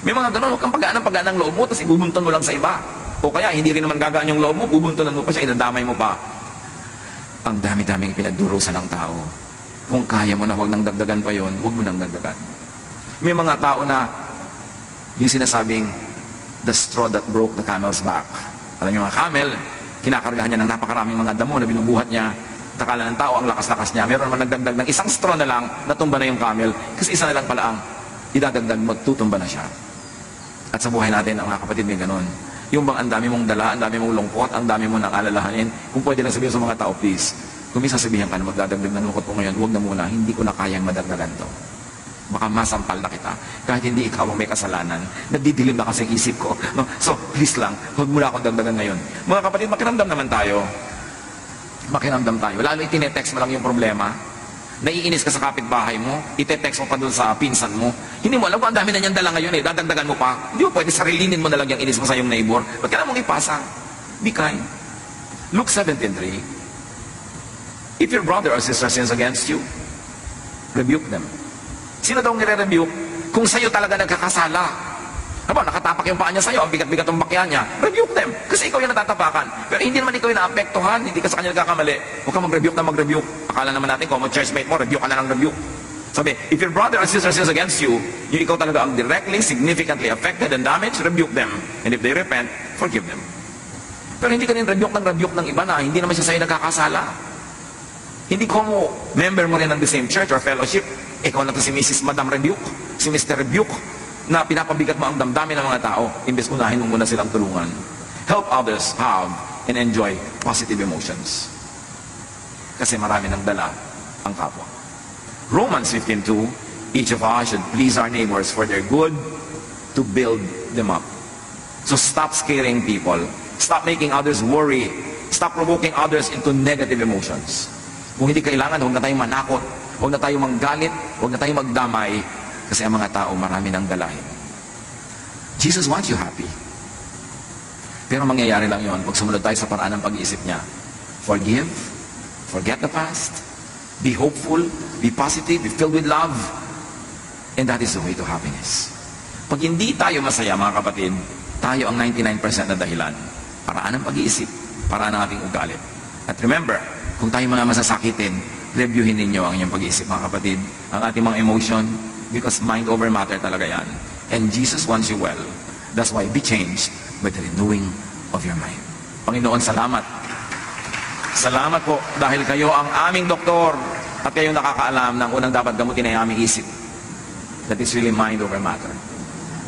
May mga ganun, huwag kang pagaan ng loob mo, tapos ibubunton mo lang sa iba. O kaya, hindi rin naman gagaan yung loob mo, bubuntonan mo pa siya, idadamay mo pa. Ang dami-daming pinagdurusan ng tao. Kung kaya mo na huwag nang dagdagan pa yon, huwag mo nang dagdagan. May mga tao na yung sinasabing the straw that broke the camel's back. Alam niyo mga camel, kinakargahan niya ng napakaraming mga damo na binubuhat niya. Takala ng tao, ang lakas-lakas niya. Meron naman nagdagdag ng isang straw na lang, natumba na yung camel. Kasi isa na lang pala ang idadagdag mo, tutumba na siya. At sa buhay natin, ang mga kapatid, may ganun. Yung bang ang dami mong dala, ang dami mong lungkot, ang dami mong nang-alalahanin. Kung pwede lang sabihin sa mga tao, please, kung may sasabihin ka na magdadagdag ng lungkot ko ngayon, huwag na muna, hindi ko na kayang madagdagan to. Baka masampal na kita. Kahit hindi ikaw ang may kasalanan, nagdidilim na kasi ang isip ko. No? So, please lang, huwag muna akong dagdagan ngayon. Mga kapatid, makiramdam naman tayo. Makiramdam tayo. Lalo itinetext mo lang yung problema. Naiinis ka sa kapitbahay mo, ite-text mo pa doon sa pinsan mo. Hindi mo alam kung ang dami na niyang dala ngayon eh, dadagdagan mo pa. Hindi mo pwede sarilinin mo na lang yung inis mo sa iyong neighbor. Ba't kailangan mong ipasa? Be kind. Luke 17:3. If your brother or sister sins against you, rebuke them. Sino daw nire-rebuke? Kung sa'yo talaga nagkakasala. Aba, nakatapak yung paa niya sa'yo, ang bigat-bigat ng bakya niya, rebuke them. Kasi ikaw yung natatapakan. Pero hindi naman ikaw yung naapektuhan, hindi ka sa kanya nagkakamali. Huwag ka mag-rebuke na mag-rebuke. Akala naman natin, kung mag-churchmate mo, rebuke ka na ng rebuke. Sabi, if your brother or sister sins against you, yung ikaw talaga ang directly, significantly affected and damaged, rebuke them. And if they repent, forgive them. Pero hindi ka rin rebuke ng iba na hindi naman siya sa'yo nagkakasala. Hindi ko mo, member mo rin ng the same church or fellowship, ikaw na to si Mrs. Madam Rebuke, si Mr. Rebuke, na pinapabigat mo ang damdamin ng mga tao, imbes unahin mo muna silang tulungan. Help others have and enjoy positive emotions. Kasi marami nang dala ang kapwa. Romans 15:2, each of us should please our neighbors for their good, to build them up. So stop scaring people. Stop making others worry. Stop provoking others into negative emotions. Kung hindi kailangan, huwag na tayong manakot, huwag na tayong manggalit, huwag na tayong magdamay, kasi ang mga tao marami nang dalahin. Jesus wants you happy. Pero mangyayari lang yon pag sumunod tayo sa paraan ng pag-iisip niya. Forgive, forget the past, be hopeful, be positive, be filled with love, and that is the way to happiness. Pag hindi tayo masaya, mga kapatid, tayo ang 99% na dahilan. Paraan ng pag-iisip, paraan ng ating ugali. At remember, kung tayo mga masasakitin, reviewin ninyo ang inyong pag-iisip, mga kapatid, ang ating mga emotion, because mind over matter talaga yan. And Jesus wants you well. That's why be changed by the renewing of your mind. Panginoon, salamat. Salamat po dahil kayo ang aming doktor at kayo nakakaalam ng unang dapat gamutin ay aming isip. That is really mind over matter.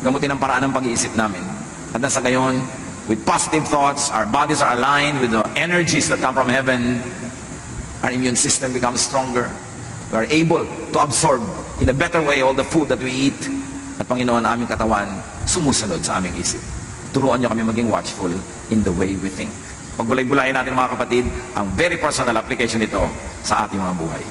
Gamutin ang paraan ng pag-iisip namin. At nasa gayon, with positive thoughts, our bodies are aligned with the energies that come from heaven. Our immune system becomes stronger. We are able to absorb in a better way all the food that we eat. At Panginoon, aming katawan, sumusunod sa aming isip. Turuan niyo kami maging watchful in the way we think. Pagbulay-bulayin natin, mga kapatid, ang very personal application nito sa ating mga buhay.